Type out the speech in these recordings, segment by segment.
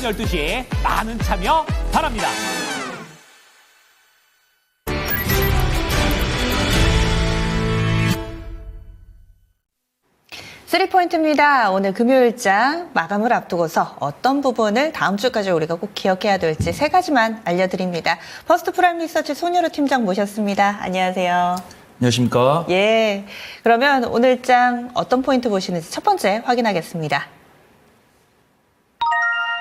12시 많은 참여 바랍니다. 3포인트입니다. 오늘 금요일장 마감을 앞두고서 어떤 부분을 다음 주까지 우리가 꼭 기억해야 될지 세 가지만 알려드립니다. 퍼스트 프라임 리서치 손여루 팀장 모셨습니다. 안녕하세요. 안녕하십니까? 예. 그러면 오늘장 어떤 포인트 보시는지 첫 번째 확인하겠습니다.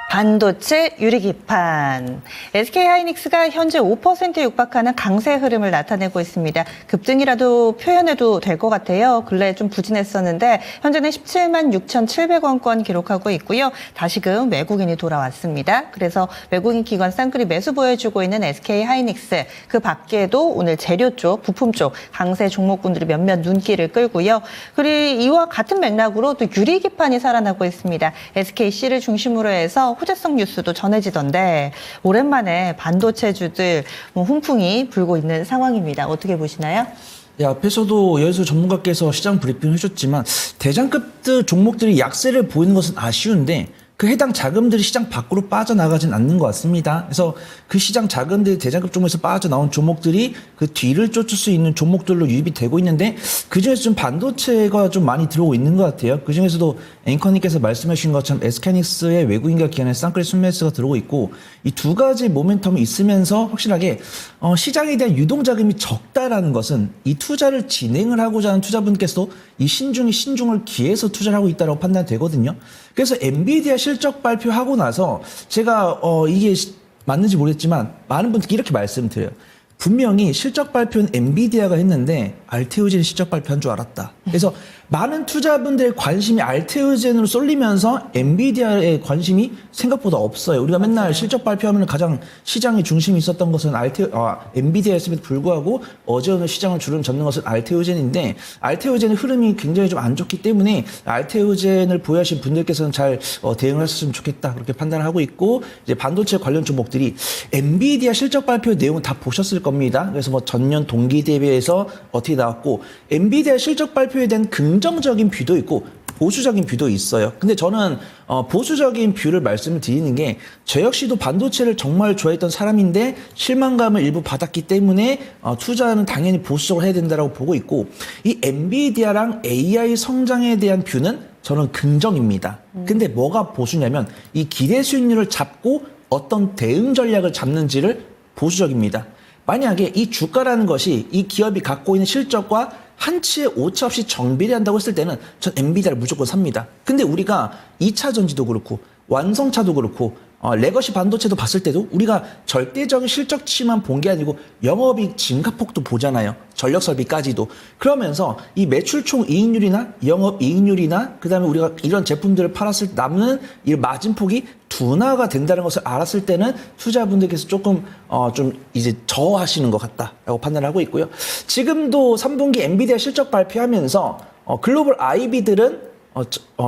반도체 유리기판. SK하이닉스가 현재 5%에 육박하는 강세 흐름을 나타내고 있습니다. 급등이라도 표현해도 될 것 같아요. 근래 좀 부진했었는데 현재는 17만 6,700원권 기록하고 있고요. 다시금 외국인이 돌아왔습니다. 그래서 외국인 기관 쌍끌이 매수 보여주고 있는 SK하이닉스. 그 밖에도 오늘 재료 쪽, 부품 쪽 강세 종목군들이 몇몇 눈길을 끌고요. 그리고 이와 같은 맥락으로 또 유리기판이 살아나고 있습니다. SKC를 중심으로 해서 호재성 뉴스도 전해지던데 오랜만에 반도체주들 훈풍이 불고 있는 상황입니다. 어떻게 보시나요? 네, 앞에서도 여기서 전문가께서 시장 브리핑을 해줬지만 대장급 종목들이 약세를 보이는 것은 아쉬운데 그 해당 자금들이 시장 밖으로 빠져나가진 않는 것 같습니다. 그래서 그 시장 자금들이 대장급 종목에서 빠져나온 종목들이 그 뒤를 쫓을 수 있는 종목들로 유입이 되고 있는데 그중에서 좀 반도체가 좀 많이 들어오고 있는 것 같아요. 그중에서도 앵커님께서 말씀해 주신 것처럼 SK하이닉스의 외국인과 기관의 쌍끌이 순매수가 들어오고 있고 이 두 가지 모멘텀이 있으면서 확실하게 시장에 대한 유동자금이 적다라는 것은 이 투자를 진행을 하고자 하는 투자분께서도 이 신중을 기해서 투자를 하고 있다고 판단되거든요. 그래서 엔비디아 실적 발표하고 나서 제가 이게 맞는지 모르겠지만 많은 분들께 이렇게 말씀드려요. 분명히 실적 발표는 엔비디아가 했는데 알테오젠이 실적 발표한 줄 알았다. 그래서 많은 투자분들의 관심이 알테오젠으로 쏠리면서 엔비디아의 관심이 생각보다 없어요. 우리가 맨날 실적 발표하면 가장 시장의 중심이 있었던 것은 엔비디아였음에도 불구하고 어제 오늘 시장을 주름 잡는 것은 알테오젠인데 알테오젠의 흐름이 굉장히 좀 안 좋기 때문에 알테오젠을 보유하신 분들께서는 잘 대응을 하셨으면 좋겠다. 그렇게 판단을 하고 있고 이제 반도체 관련 종목들이 엔비디아 실적 발표 내용은 다 보셨을 겁니다. 그래서 뭐 전년 동기 대비해서 어떻게 나왔고 엔비디아 실적 발표에 대한 긍정적인 뷰도 있고 보수적인 뷰도 있어요. 근데 저는 보수적인 뷰를 말씀을 드리는 게 저 역시도 반도체를 정말 좋아했던 사람인데 실망감을 일부 받았기 때문에 투자는 당연히 보수적으로 해야 된다고 보고 있고 이 엔비디아랑 AI 성장에 대한 뷰는 저는 긍정입니다. 근데 뭐가 보수냐면 이 기대 수익률을 잡고 어떤 대응 전략을 잡는지를 보수적입니다. 만약에 이 주가라는 것이 이 기업이 갖고 있는 실적과 한치의 오차 없이 정비례 한다고 했을 때는 전 엔비디아를 무조건 삽니다. 근데 우리가 2차 전지도 그렇고 완성차도 그렇고 레거시 반도체도 봤을 때도 우리가 절대적인 실적치만 본 게 아니고 영업이익 증가폭도 보잖아요. 전력설비까지도. 그러면서 이 매출 총 이익률이나 영업이익률이나 그다음에 우리가 이런 제품들을 팔았을 때 남는 이 마진폭이 둔화가 된다는 것을 알았을 때는 투자분들께서 조금 좀 이제 저하시는 것 같다라고 판단을 하고 있고요. 지금도 3분기 엔비디아 실적 발표하면서 글로벌 IB들은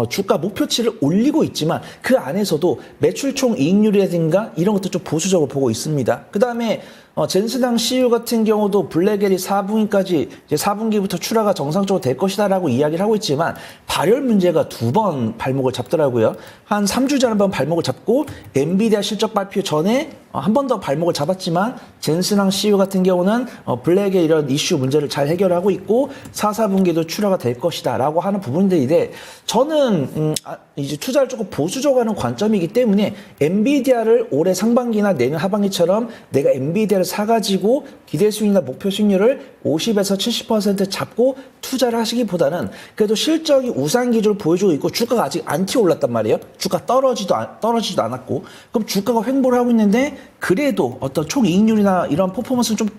주가 목표치를 올리고 있지만 그 안에서도 매출 총 이익률이라든가 이런 것도 좀 보수적으로 보고 있습니다. 그 다음에 젠스당 CEO 같은 경우도 블랙엘이 4분기까지 이제 4분기부터 출하가 정상적으로 될 것이다라고 이야기를 하고 있지만 발열 문제가 2번 발목을 잡더라고요. 한 3주 전에 한번 발목을 잡고 엔비디아 실적 발표 전에 한 번 더 발목을 잡았지만 젠스당 CEO 같은 경우는 블랙의 이런 이슈 문제를 잘 해결하고 있고 4분기도 출하가 될 것이다라고 하는 부분들인데 저는 이제 투자를 조금 보수적으로 하는 관점이기 때문에 엔비디아를 올해 상반기나 내년 하반기처럼 내가 엔비디아를 사가지고 기대 수익이나 목표 수익률을 50에서 70% 잡고 투자를 하시기보다는 그래도 실적이 우상 기조를 보여주고 있고 주가가 아직 안 튀어올랐단 말이에요. 주가 떨어지지도 않았고 그럼 주가가 횡보를 하고 있는데 그래도 어떤 총 이익률이나 이런 퍼포먼스는 좀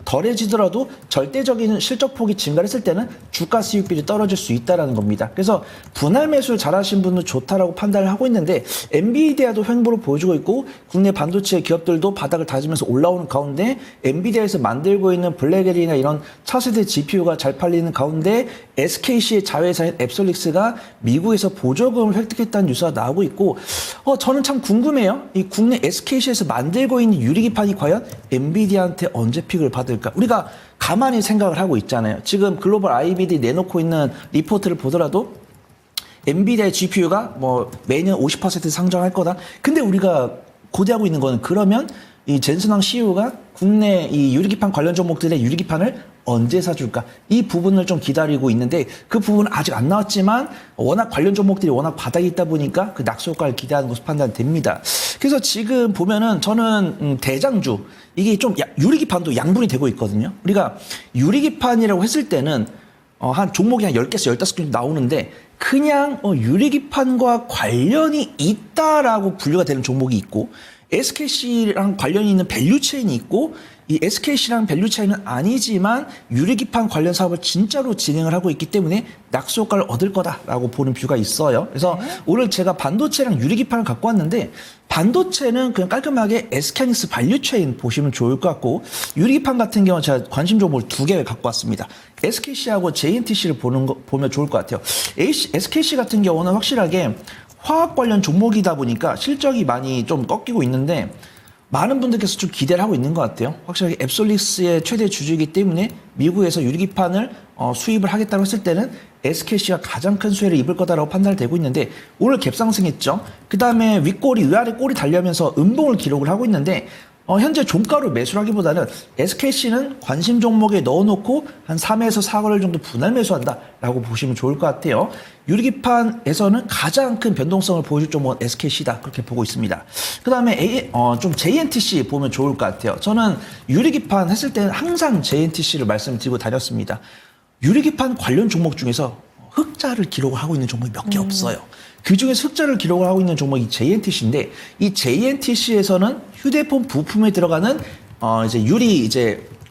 덜해지더라도 절대적인 실적폭이 증가했을 때는 주가 수익률이 떨어질 수 있다는 겁니다. 그래서 분할 매수를 잘하신 분은 좋다라고 판단을 하고 있는데 엔비디아도 횡보를 보여주고 있고 국내 반도체 기업들도 바닥을 다지면서 올라오는 가운데 엔비디아에서 만들고 있는 블랙엘이나 이런 차세대 GPU가 잘 팔리는 가운데 SKC의 자회사인 앱솔릭스가 미국에서 보조금을 획득했다는 뉴스가 나오고 있고 저는 참 궁금해요. 이 국내 SKC에서 만들고 있는 유리기판이 과연 엔비디아한테 언제 픽을 받을까? 우리가 가만히 생각을 하고 있잖아요. 지금 글로벌 IBD 내놓고 있는 리포트를 보더라도 엔비디아의 GPU가 뭐 매년 50% 상장할 거다. 근데 우리가 고대하고 있는 거는 그러면 이 젠슨왕 CEO가 국내 이 유리기판 관련 종목들의 유리기판을 언제 사줄까? 이 부분을 좀 기다리고 있는데 그 부분은 아직 안 나왔지만 워낙 관련 종목들이 워낙 바닥에 있다 보니까 그 낙수 효과를 기대하는 것으로 판단됩니다. 그래서 지금 보면은 저는 대장주 이게 좀 유리기판도 양분이 되고 있거든요. 우리가 유리기판이라고 했을 때는 한 종목이 한 10개에서 15개 정도 나오는데 그냥 유리기판과 관련이 있다라고 분류가 되는 종목이 있고 SKC랑 관련이 있는 밸류체인이 있고 이 SKC랑 밸류체인은 아니지만 유리기판 관련 사업을 진짜로 진행을 하고 있기 때문에 낙수 효과를 얻을 거다라고 보는 뷰가 있어요. 그래서 오늘 제가 반도체랑 유리기판을 갖고 왔는데 반도체는 그냥 깔끔하게 SK하이닉스 밸류체인 보시면 좋을 것 같고 유리기판 같은 경우는 제가 관심 종목을 2개를 갖고 왔습니다. SKC하고 JNTC를 보면 좋을 것 같아요. SKC 같은 경우는 확실하게 화학 관련 종목이다 보니까 실적이 많이 좀 꺾이고 있는데 많은 분들께서 좀 기대를 하고 있는 것 같아요. 확실하게 앱솔릭스의 최대 주주이기 때문에 미국에서 유리기판을 수입을 하겠다고 했을 때는 SKC가 가장 큰 수혜를 입을 거다라고 판단되고 있는데 오늘 갭상승했죠. 그 다음에 윗골이 위아래 골이 달려면서 음봉을 기록을 하고 있는데 현재 종가로 매수를 하기보다는 SKC는 관심 종목에 넣어놓고 한 3에서 4거래일 정도 분할 매수한다라고 보시면 좋을 것 같아요. 유리기판에서는 가장 큰 변동성을 보여줄 종목은 SKC다 그렇게 보고 있습니다. 그 다음에 좀 JNTC 보면 좋을 것 같아요. 저는 유리기판 했을 때는 항상 JNTC를 말씀드리고 다녔습니다. 유리기판 관련 종목 중에서 흑자를 기록을 하고 있는 종목이 몇 개 없어요. 그 중에서 흑자를 기록을 하고 있는 종목이 JNTC인데 이 JNTC에서는 휴대폰 부품에 들어가는 이제 유리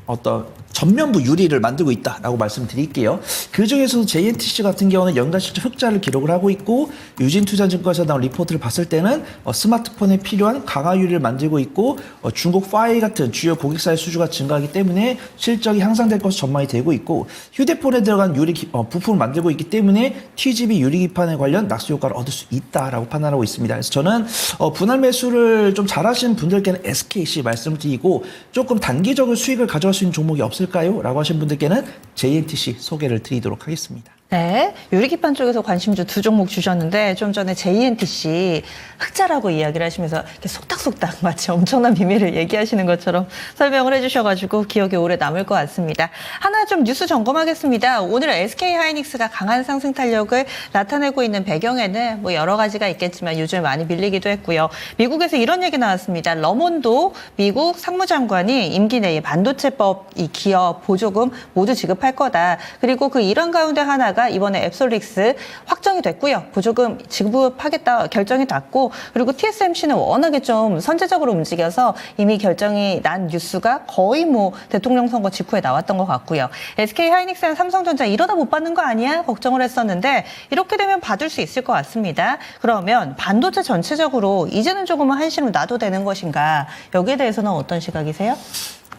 어떤 전면부 유리를 만들고 있다라고 말씀드릴게요. 그 중에서도 JNTC 같은 경우는 연간 실적 흑자를 기록을 하고 있고 유진투자증권에서 나온 리포트를 봤을 때는 스마트폰에 필요한 강화 유리를 만들고 있고 중국 파이 같은 주요 고객사의 수주가 증가하기 때문에 실적이 향상될 것으로 전망이 되고 있고 휴대폰에 들어간 유리 부품을 만들고 있기 때문에 TGV 유리기판에 관련 낙수 효과를 얻을 수 있다라고 판단하고 있습니다. 그래서 저는 분할 매수를 좀 잘하시는 분들께는 SKC 말씀드리고 조금 단기적으로 수익을 가져갈 수 있는 종목이 없을까요? 라고 하신 분들께는 JNTC 소개를 드리도록 하겠습니다. 네, 유리기판 쪽에서 관심주 2종목 주셨는데 좀 전에 JNTC 흑자라고 이야기를 하시면서 이렇게 속닥속닥 마치 엄청난 비밀을 얘기하시는 것처럼 설명을 해주셔가지고 기억에 오래 남을 것 같습니다. 하나 좀 뉴스 점검하겠습니다. 오늘 SK하이닉스가 강한 상승 탄력을 나타내고 있는 배경에는 뭐 여러 가지가 있겠지만 요즘 많이 밀리기도 했고요. 미국에서 이런 얘기 나왔습니다. 러몬도 미국 상무장관이 임기 내에 반도체법 이 기업 보조금 모두 지급할 거다. 그리고 그 일환 가운데 하나가 이번에 앱솔릭스 확정이 됐고요. 보조금 지급하겠다 결정이 났고 그리고 TSMC는 워낙에 좀 선제적으로 움직여서 이미 결정이 난 뉴스가 거의 뭐 대통령 선거 직후에 나왔던 것 같고요. SK하이닉스랑 삼성전자 이러다 못 받는 거 아니야? 걱정을 했었는데 이렇게 되면 받을 수 있을 것 같습니다. 그러면 반도체 전체적으로 이제는 조금은 한심을 놔도 되는 것인가? 여기에 대해서는 어떤 시각이세요?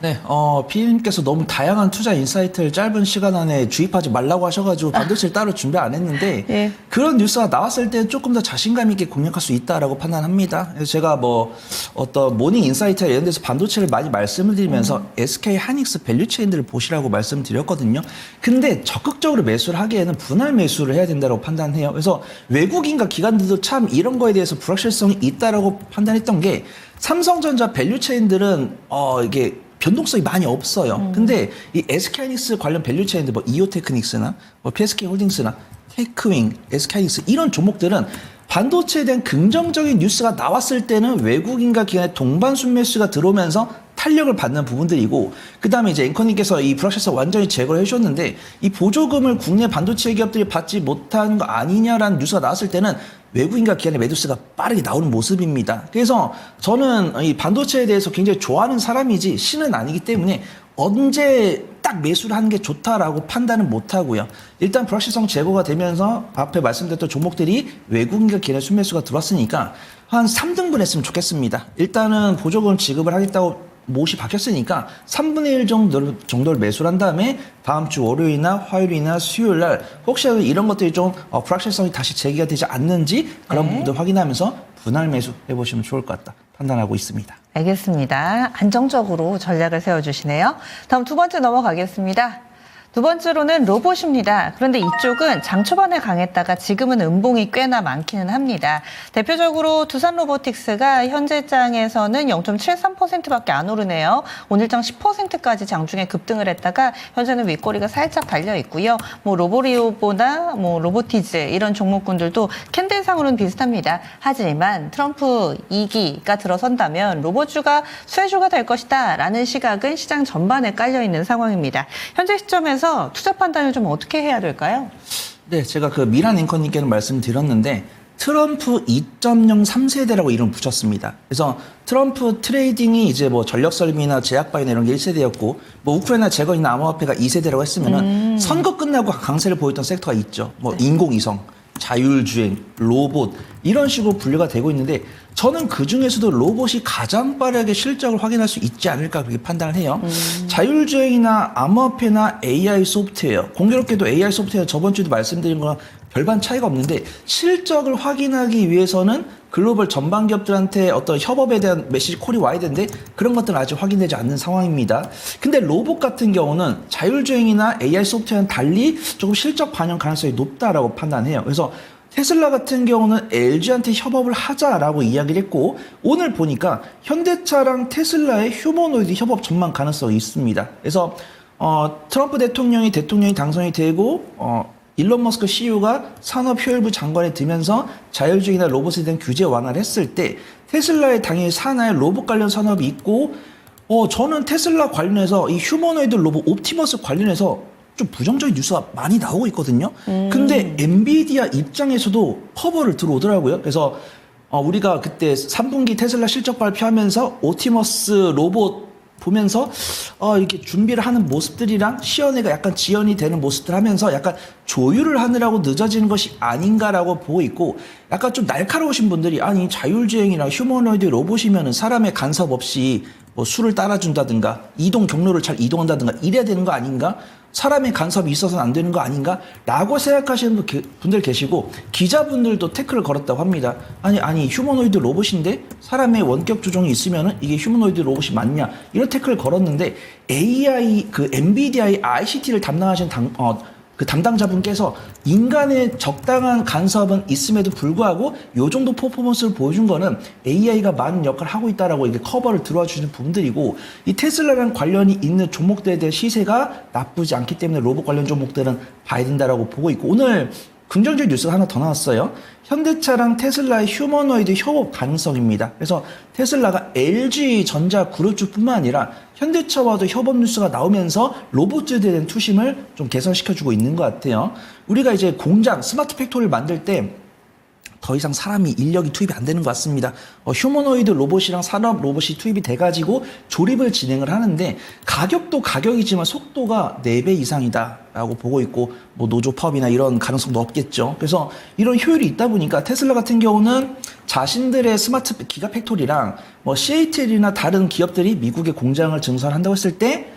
네, 피디님께서 너무 다양한 투자 인사이트를 짧은 시간 안에 주입하지 말라고 하셔가지고 반도체를 따로 준비 안 했는데 예. 그런 뉴스가 나왔을 때 조금 더 자신감 있게 공략할 수 있다라고 판단합니다. 그래서 제가 뭐 어떤 모닝 인사이트 이런 데서 반도체를 많이 말씀을 드리면서 SK 하이닉스 밸류체인들을 보시라고 말씀드렸거든요. 근데 적극적으로 매수를 하기에는 분할 매수를 해야 된다고 판단해요. 그래서 외국인과 기관들도 참 이런 거에 대해서 불확실성이 있다라고 판단했던 게 삼성전자 밸류체인들은 이게 변동성이 많이 없어요. 근데 이 SK하이닉스 관련 밸류체인들 뭐 이오테크닉스나 뭐 PSK홀딩스나 테크윙, SK하이닉스 이런 종목들은 반도체에 대한 긍정적인 뉴스가 나왔을 때는 외국인과 기관의 동반 순매수가 들어오면서 탄력을 받는 부분들이고 그다음에 이제 앵커님께서 이 불확실성 완전히 제거를 해주셨는데 이 보조금을 국내 반도체 기업들이 받지 못한 거 아니냐라는 뉴스가 나왔을 때는 외국인과 기관의 매도세가 빠르게 나오는 모습입니다. 그래서 저는 이 반도체에 대해서 굉장히 좋아하는 사람이지 신은 아니기 때문에 언제 딱 매수를 하는 게 좋다라고 판단은 못하고요. 일단 불확실성 제거가 되면서 앞에 말씀드렸던 종목들이 외국인과 기관의 순매수가 들어왔으니까 한 3등분 했으면 좋겠습니다. 일단은 보조금 지급을 하겠다고 못이 박혔으니까 3분의 1 정도를 매수를 한 다음에 다음 주 월요일이나 화요일이나 수요일날 혹시라도 이런 것들이 좀 불확실성이 다시 제기가 되지 않는지 그런 부분들 확인하면서 분할 매수 해보시면 좋을 것 같다 판단하고 있습니다. 알겠습니다. 안정적으로 전략을 세워주시네요. 다음 두 번째 넘어가겠습니다. 두 번째로는 로봇입니다. 그런데 이쪽은 장 초반에 강했다가 지금은 음봉이 꽤나 많기는 합니다. 대표적으로 두산 로보틱스가 현재 장에서는 0.73%밖에 안 오르네요. 오늘 장 10%까지 장중에 급등을 했다가 현재는 윗꼬리가 살짝 달려 있고요. 로보리오보나 로보티즈 이런 종목군들도 캔들상으로는 비슷합니다. 하지만 트럼프 2기가 들어선다면 로봇주가 수혜주가 될 것이다 라는 시각은 시장 전반에 깔려 있는 상황입니다. 현재 시점에서 투자 판단을 좀 어떻게 해야 될까요? 네, 제가 그 미란 앵커님께는 말씀드렸는데 트럼프 2.0 3세대라고 이름 붙였습니다. 그래서 트럼프 트레이딩이 이제 전력 설비나 제약 바이오나 이런 게 1세대였고 우크라이나 재건이나 암호화폐가 2세대라고 했으면은 선거 끝나고 강세를 보였던 섹터가 있죠. 인공위성, 자율주행, 로봇 이런 식으로 분류가 되고 있는데 저는 그중에서도 로봇이 가장 빠르게 실적을 확인할 수 있지 않을까 그렇게 판단을 해요. 자율주행이나 암호화폐나 AI 소프트웨어, 공교롭게도 AI 소프트웨어 저번 주에도 말씀드린 거랑 별반 차이가 없는데 실적을 확인하기 위해서는 글로벌 전방 기업들한테 어떤 협업에 대한 메시지 콜이 와야 되는데 그런 것들은 아직 확인되지 않는 상황입니다. 근데 로봇 같은 경우는 자율주행이나 AI 소프트웨어는 달리 조금 실적 반영 가능성이 높다라고 판단해요. 그래서 테슬라 같은 경우는 LG한테 협업을 하자라고 이야기를 했고 오늘 보니까 현대차랑 테슬라의 휴머노이드 협업 전망 가능성이 있습니다. 그래서 트럼프 대통령이 당선이 되고 일론 머스크 CEO가 산업효율부 장관에 들면서 자율주행이나 로봇에 대한 규제 완화를 했을 때 테슬라에 당연히 산하의 로봇 관련 산업이 있고 저는 테슬라 관련해서 이 휴머노이드 로봇 옵티머스 관련해서 좀 부정적인 뉴스가 많이 나오고 있거든요. 근데 엔비디아 입장에서도 커버를 들어오더라고요. 그래서 우리가 그때 3분기 테슬라 실적 발표하면서 옵티머스 로봇 보면서 이렇게 준비를 하는 모습들이랑 시연회가 약간 지연이 되는 모습들 하면서 약간 조율을 하느라고 늦어지는 것이 아닌가라고 보고 있고 약간 좀 날카로우신 분들이 아니 자율주행이나 휴머노이드 로봇이면은 사람의 간섭 없이 수를 따라준다든가 이동 경로를 잘 이동한다든가 이래야 되는 거 아닌가? 사람의 간섭이 있어서는 안 되는 거 아닌가? 라고 생각하시는 분들 계시고 기자분들도 태클을 걸었다고 합니다. 아니 휴머노이드 로봇인데 사람의 원격 조종이 있으면은 이게 휴머노이드 로봇이 맞냐? 이런 태클을 걸었는데 AI 엔비디아의 ICT를 담당하시는 그 담당자분께서 인간의 적당한 간섭은 있음에도 불구하고 요 정도 퍼포먼스를 보여준 거는 AI가 많은 역할을 하고 있다라고 이게 커버를 들어와 주시는 부분들이고 이 테슬라랑 관련이 있는 종목들에 대한 시세가 나쁘지 않기 때문에 로봇 관련 종목들은 봐야 된다라고 보고 있고 오늘 긍정적인 뉴스가 하나 더 나왔어요. 현대차랑 테슬라의 휴머노이드 협업 가능성입니다. 그래서 테슬라가 LG전자 그룹주뿐만 아니라 현대차와도 협업 뉴스가 나오면서 로봇에 대한 투심을 좀 개선시켜주고 있는 것 같아요. 우리가 이제 공장, 스마트 팩토리를 만들 때 더 이상 사람이 인력이 투입이 안 되는 것 같습니다. 휴머노이드 로봇이랑 산업 로봇이 투입이 돼가지고 조립을 진행을 하는데 가격도 가격이지만 속도가 4배 이상이다라고 보고 있고 노조 파업이나 이런 가능성도 없겠죠. 그래서 이런 효율이 있다 보니까 테슬라 같은 경우는 자신들의 스마트 기가 팩토리랑 CATL이나 다른 기업들이 미국의 공장을 증설한다고 했을 때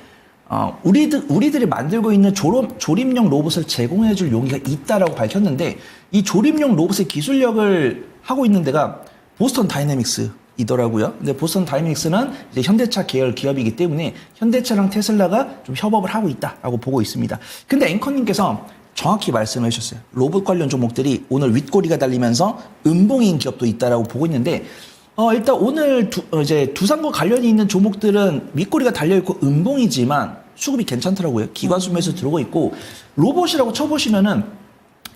우리들이 만들고 있는 조립용 로봇을 제공해줄 용의가 있다라고 밝혔는데 이 조립용 로봇의 기술력을 하고 있는 데가 보스턴 다이내믹스이더라고요. 근데 보스턴 다이내믹스는 이제 현대차 계열 기업이기 때문에 현대차랑 테슬라가 좀 협업을 하고 있다라고 보고 있습니다. 근데 앵커님께서 정확히 말씀해 주셨어요. 로봇 관련 종목들이 오늘 윗꼬리가 달리면서 음봉인 기업도 있다라고 보고 있는데 일단 오늘 이제 두산과 관련이 있는 종목들은 윗꼬리가 달려있고 음봉이지만 수급이 괜찮더라고요. 기관수 매수 들어오고 있고 로봇이라고 쳐보시면은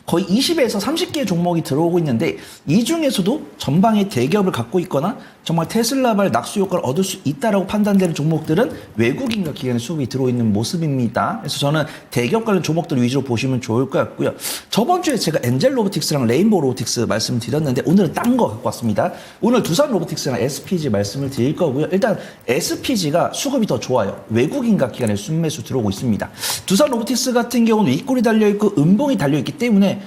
거의 20에서 30개의 종목이 들어오고 있는데 이 중에서도 전방에 대기업을 갖고 있거나 정말 테슬라발 낙수 효과를 얻을 수 있다라고 판단되는 종목들은 외국인과 기관의 수급이 들어있는 모습입니다. 그래서 저는 대기업 관련 종목들 위주로 보시면 좋을 것 같고요. 저번 주에 제가 엔젤 로보틱스랑 레인보우 로보틱스 말씀드렸는데 오늘은 딴 거 갖고 왔습니다. 오늘 두산 로보틱스랑 SPG 말씀을 드릴 거고요. 일단 SPG가 수급이 더 좋아요. 외국인과 기관의 순매수 들어오고 있습니다. 두산 로보틱스 같은 경우는 윗골이 달려있고 음봉이 달려있기 때문에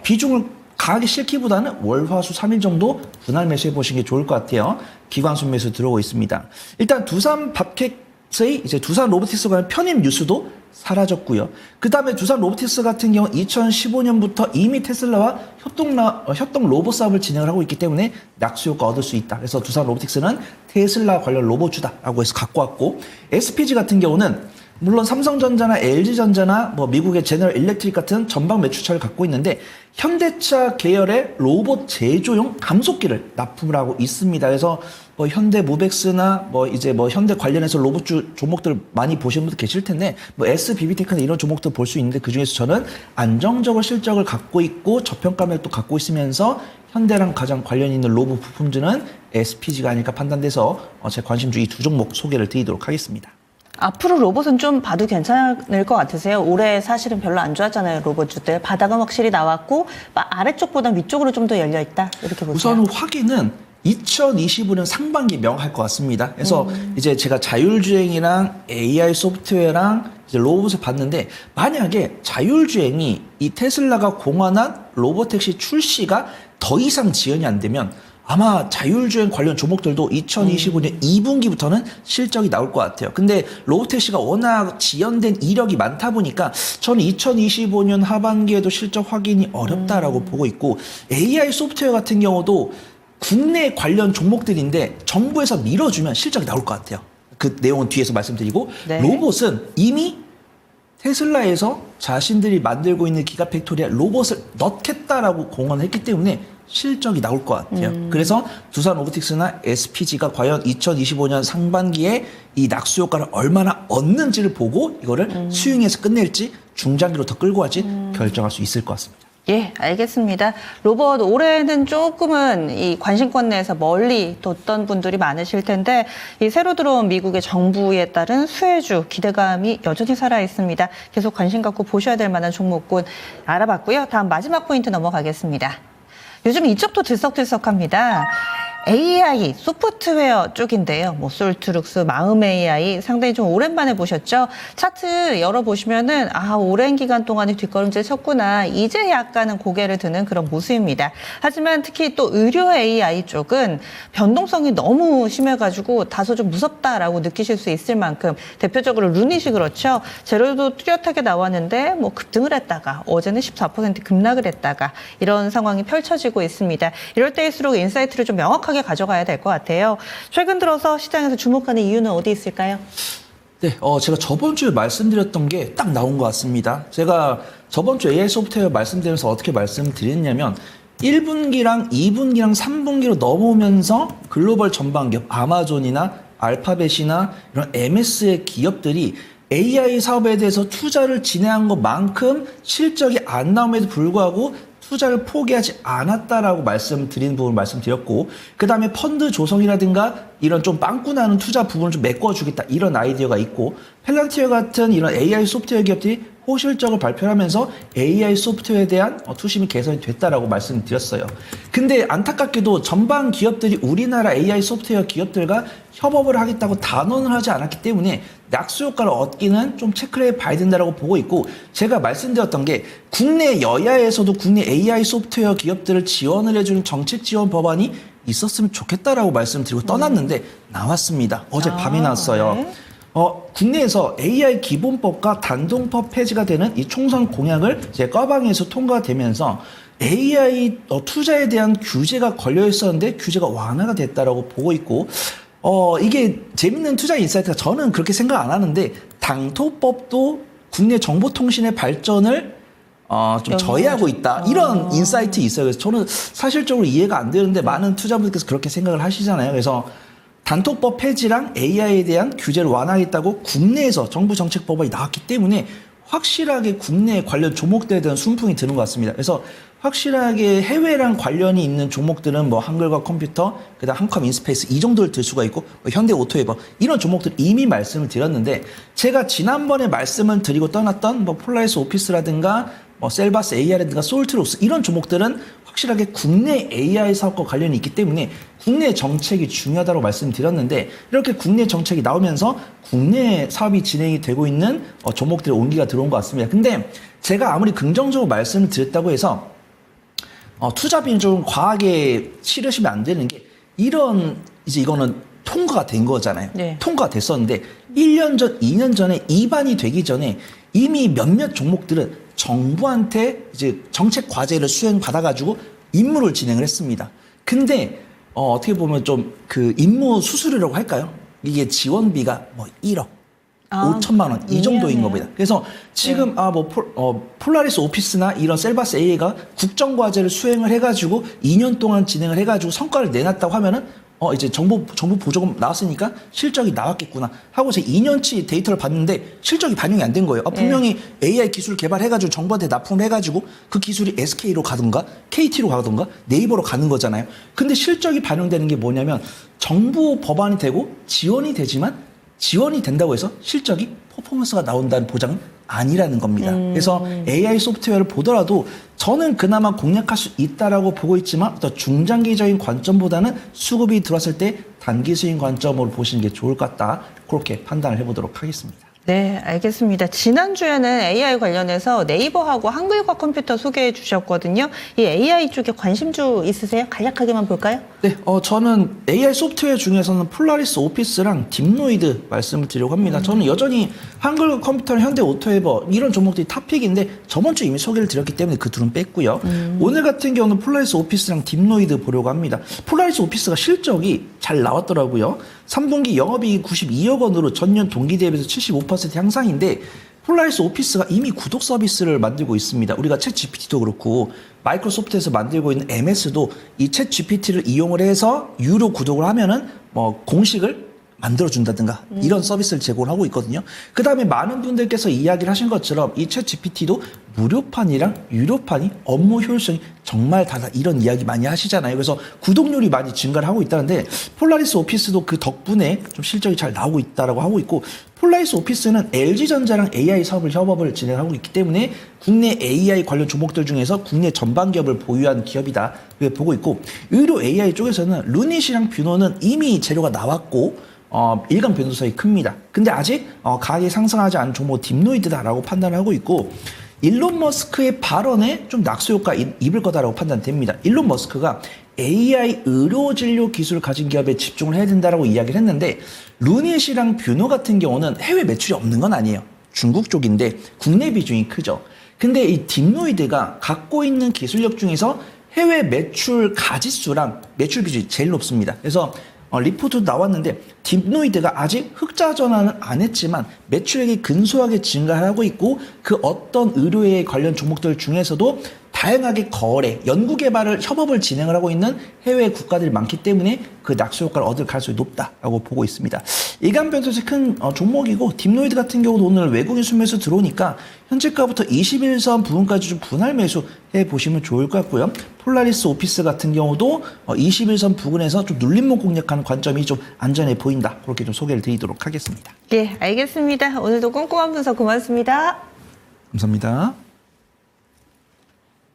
비중을 강하게 실기보다는 월화수 3일 정도 분할 매수해 보시는 게 좋을 것 같아요. 기관 순매수 들어오고 있습니다. 일단 두산 밥켓의 이제 두산 로보틱스 관련 편입 뉴스도 사라졌고요. 그 다음에 두산 로보틱스 같은 경우 2015년부터 이미 테슬라와 협동 로봇 사업을 진행을 하고 있기 때문에 낙수 효과 얻을 수 있다. 그래서 두산 로보틱스는 테슬라 관련 로봇주다라고 해서 갖고 왔고 SPG 같은 경우는 물론 삼성전자나 LG전자나 뭐 미국의 제너럴 일렉트릭 같은 전방 매출차를 갖고 있는데 현대차 계열의 로봇 제조용 감속기를 납품을 하고 있습니다. 그래서 뭐 현대 무벡스나 뭐 이제 뭐 현대 관련해서 로봇 종목들 많이 보시는 분들 계실 텐데 뭐 SBB테크나 이런 종목들 볼 수 있는데 그 중에서 저는 안정적으로 실적을 갖고 있고 저평가 매력도 갖고 있으면서 현대랑 가장 관련 있는 로봇 부품주는 SPG가 아닐까 판단돼서 제 관심주 이 두 종목 소개를 드리도록 하겠습니다. 앞으로 로봇은 좀 봐도 괜찮을 것 같으세요? 올해 사실은 별로 안 좋았잖아요, 로봇주들. 바닥은 확실히 나왔고 아래쪽보다 위쪽으로 좀 더 열려있다 이렇게 보세요. 우선 확인은 2025년 상반기에 명확할 것 같습니다. 그래서 이제 제가 자율주행이랑 AI 소프트웨어랑 이제 로봇을 봤는데 만약에 자율주행이 이 테슬라가 공언한 로보택시 출시가 더 이상 지연이 안 되면 아마 자율주행 관련 종목들도 2025년 2분기부터는 실적이 나올 것 같아요. 근데 로보택시가 워낙 지연된 이력이 많다 보니까 저는 2025년 하반기에도 실적 확인이 어렵다라고 보고 있고 AI 소프트웨어 같은 경우도 국내 관련 종목들인데 정부에서 밀어주면 실적이 나올 것 같아요. 그 내용은 뒤에서 말씀드리고 네. 로봇은 이미 테슬라에서 자신들이 만들고 있는 기가팩토리에 로봇을 넣겠다라고 공언했기 때문에 실적이 나올 것 같아요. 그래서 두산 로보틱스나 SPG가 과연 2025년 상반기에 이 낙수 효과를 얼마나 얻는지를 보고 이거를 스윙해서 끝낼지 중장기로 더 끌고 갈지 결정할 수 있을 것 같습니다. 예, 알겠습니다. 로봇 올해는 조금은 이 관심권 내에서 멀리 뒀던 분들이 많으실 텐데 이 새로 들어온 미국의 정부에 따른 수혜주 기대감이 여전히 살아 있습니다. 계속 관심 갖고 보셔야 될 만한 종목군 알아봤고요. 다음 마지막 포인트 넘어가겠습니다. 요즘 이쪽도 들썩들썩합니다. AI 소프트웨어 쪽인데요. 뭐 솔트룩스, 마음 AI 상당히 좀 오랜만에 보셨죠? 차트 열어보시면은 오랜 기간 동안에 뒷걸음질 쳤구나. 이제 약간은 고개를 드는 그런 모습입니다. 하지만 특히 또 의료 AI 쪽은 변동성이 너무 심해가지고 다소 좀 무섭다라고 느끼실 수 있을 만큼 대표적으로 루닛이 그렇죠. 재료도 뚜렷하게 나왔는데 뭐 급등을 했다가 어제는 14% 급락을 했다가 이런 상황이 펼쳐지고 있습니다. 이럴 때일수록 인사이트를 좀 명확하게 가져가야 될 것 같아요. 최근 들어서 시장에서 주목하는 이유는 어디 있을까요? 네, 제가 저번 주에 말씀드렸던 게 딱 나온 것 같습니다. 제가 저번 주 AI 소프트웨어 말씀드리면서 어떻게 말씀드렸냐면 1분기랑 2분기랑 3분기로 넘어오면서 글로벌 전방기업 아마존이나 알파벳이나 이런 MS의 기업들이 AI 사업에 대해서 투자를 진행한 것만큼 실적이 안 나옴에도 불구하고 투자를 포기하지 않았다라고 말씀드린 부분을 말씀드렸고 그 다음에 펀드 조성이라든가 이런 좀 빵꾸 나는 투자 부분을 좀 메꿔주겠다 이런 아이디어가 있고 펠란티어 같은 이런 AI 소프트웨어 기업들이 호실적을 발표하면서 AI 소프트웨어에 대한 투심이 개선이 됐다라고 말씀드렸어요. 근데 안타깝게도 전방 기업들이 우리나라 AI 소프트웨어 기업들과 협업을 하겠다고 단언을 하지 않았기 때문에 낙수 효과를 얻기는 좀 체크를 해봐야 된다고 보고 있고 제가 말씀드렸던 게 국내 여야에서도 국내 AI 소프트웨어 기업들을 지원을 해주는 정책 지원 법안이 있었으면 좋겠다라고 말씀드리고 떠났는데 나왔습니다. 어제 밤에 나왔어요. 네. 국내에서 AI 기본법과 단독법 폐지가 되는 이 총선 공약을 제 과방에서 통과되면서 AI 투자에 대한 규제가 걸려 있었는데 규제가 완화가 됐다라고 보고 있고 이게 재밌는 투자 인사이트가 저는 그렇게 생각 안 하는데 당토법도 국내 정보통신의 발전을 좀 저해하고 있다. 이런 인사이트 있어요. 그래서 저는 사실적으로 이해가 안 되는데 많은 투자분들께서 그렇게 생각을 하시잖아요. 그래서 단톡법 폐지랑 AI에 대한 규제를 완화하겠다고 국내에서 정부 정책 법안이 나왔기 때문에 확실하게 국내 관련 종목들에 대한 순풍이 드는 것 같습니다. 그래서 확실하게 해외랑 관련이 있는 종목들은 뭐 한글과 컴퓨터, 그다음 한컴 인스페이스 이 정도를 들 수가 있고 현대 오토웨버 이런 종목들 이미 말씀을 드렸는데 제가 지난번에 말씀을 드리고 떠났던 뭐 폴라리스 오피스라든가 뭐 셀바스 AR라든가 솔트룩스 이런 종목들은 확실하게 국내 AI 사업과 관련이 있기 때문에 국내 정책이 중요하다고 말씀드렸는데 이렇게 국내 정책이 나오면서 국내 사업이 진행이 되고 있는 종목들의 온기가 들어온 것 같습니다. 근데 제가 아무리 긍정적으로 말씀을 드렸다고 해서 투자비는 좀 과하게 치르시면 안 되는 게 이제 이거는 통과가 된 거잖아요. 네. 통과가 됐었는데 1년 전, 2년 전에 입안이 되기 전에 이미 몇몇 종목들은 정부한테 이제 정책 과제를 수행받아가지고 임무를 진행을 했습니다. 근데 어떻게 보면 좀 그 임무 수수료라고 할까요? 이게 지원비가 뭐 1억, 아, 5천만 원 이 정도인 미미하네요. 겁니다. 그래서 지금 폴라리스 오피스나 이런 셀바스 AI가 국정과제를 수행을 해가지고 2년 동안 진행을 해가지고 성과를 내놨다고 하면은 이제 정부 보조금 나왔으니까 실적이 나왔겠구나 하고 제 2년치 데이터를 봤는데 실적이 반영이 안 된 거예요. 분명히 AI 기술 개발해가지고 정부한테 납품을 해가지고 그 기술이 SK로 가든가 KT로 가든가 네이버로 가는 거잖아요. 근데 실적이 반영되는 게 뭐냐면 정부 법안이 되고 지원이 되지만 지원이 된다고 해서 실적이 퍼포먼스가 나온다는 보장은 아니라는 겁니다. 그래서 AI 소프트웨어를 보더라도 저는 그나마 공략할 수 있다라고 보고 있지만 어떤 중장기적인 관점보다는 수급이 들어왔을 때 단기 수익 관점으로 보시는 게 좋을 것 같다. 그렇게 판단을 해보도록 하겠습니다. 네, 알겠습니다. 지난주에는 AI 관련해서 네이버하고 한글과 컴퓨터 소개해 주셨거든요. 이 AI 쪽에 관심주 있으세요? 간략하게만 볼까요? 네, 저는 AI 소프트웨어 중에서는 폴라리스 오피스랑 딥노이드 말씀을 드리려고 합니다. 저는 여전히 한글과 컴퓨터, 현대 오토에버 이런 종목들이 탑픽인데 저번 주 이미 소개를 드렸기 때문에 그 둘은 뺐고요. 오늘 같은 경우는 폴라리스 오피스랑 딥노이드 보려고 합니다. 폴라리스 오피스가 실적이 잘 나왔더라고요. 3분기 영업이익이 92억 원으로 전년 동기 대비해서 75% 향상인데 폴라리스 오피스가 이미 구독 서비스를 만들고 있습니다. 우리가 챗 GPT도 그렇고 마이크로소프트에서 만들고 있는 MS도 이 챗 GPT를 이용을 해서 유료 구독을 하면은 공식을 만들어준다든가 이런 서비스를 제공을 하고 있거든요. 그 다음에 많은 분들께서 이야기를 하신 것처럼 이 챗 GPT도 무료판이랑 유료판이 업무 효율성이 정말 다르다 이런 이야기 많이 하시잖아요. 그래서 구독률이 많이 증가를 하고 있다는데 폴라리스 오피스도 그 덕분에 좀 실적이 잘 나오고 있다라고 하고 있고 폴라리스 오피스는 LG전자랑 AI 사업을 협업을 진행하고 있기 때문에 국내 AI 관련 종목들 중에서 국내 전방 기업을 보유한 기업이다 이렇게 보고 있고 의료 AI 쪽에서는 루닛이랑 뷰노는 이미 재료가 나왔고 일강 변동성이 큽니다. 근데 아직 가격이 상승하지 않은 종목 딥노이드다라고 판단을 하고 있고 일론 머스크의 발언에 좀 낙수 효과 입을 거다라고 판단됩니다. 일론 머스크가 AI 의료 진료 기술을 가진 기업에 집중을 해야 된다라고 이야기를 했는데 루닛이랑 뷰노 같은 경우는 해외 매출이 없는 건 아니에요. 중국 쪽인데 국내 비중이 크죠. 근데 이 딥노이드가 갖고 있는 기술력 중에서 해외 매출 가지수랑 매출 비중이 제일 높습니다. 그래서 리포트도 나왔는데 딥노이드가 아직 흑자 전환은 안 했지만 매출액이 근소하게 증가하고 있고 그 어떤 의료에 관련 종목들 중에서도 다양하게 거래, 연구개발을 협업을 진행을 하고 있는 해외 국가들이 많기 때문에 그 낙수 효과를 얻을 가능성이 높다라고 보고 있습니다. 일간 변동성이 큰 종목이고 딥노이드 같은 경우도 오늘 외국인 순매수 들어오니까 현재가부터 21선 부분까지 좀 분할 매수해 보시면 좋을 것 같고요. 폴라리스 오피스 같은 경우도 21선 부근에서 좀 눌림목 공략하는 관점이 좀 안전해 보인다. 그렇게 좀 소개를 드리도록 하겠습니다. 예, 알겠습니다. 오늘도 꼼꼼한 분석 고맙습니다. 감사합니다.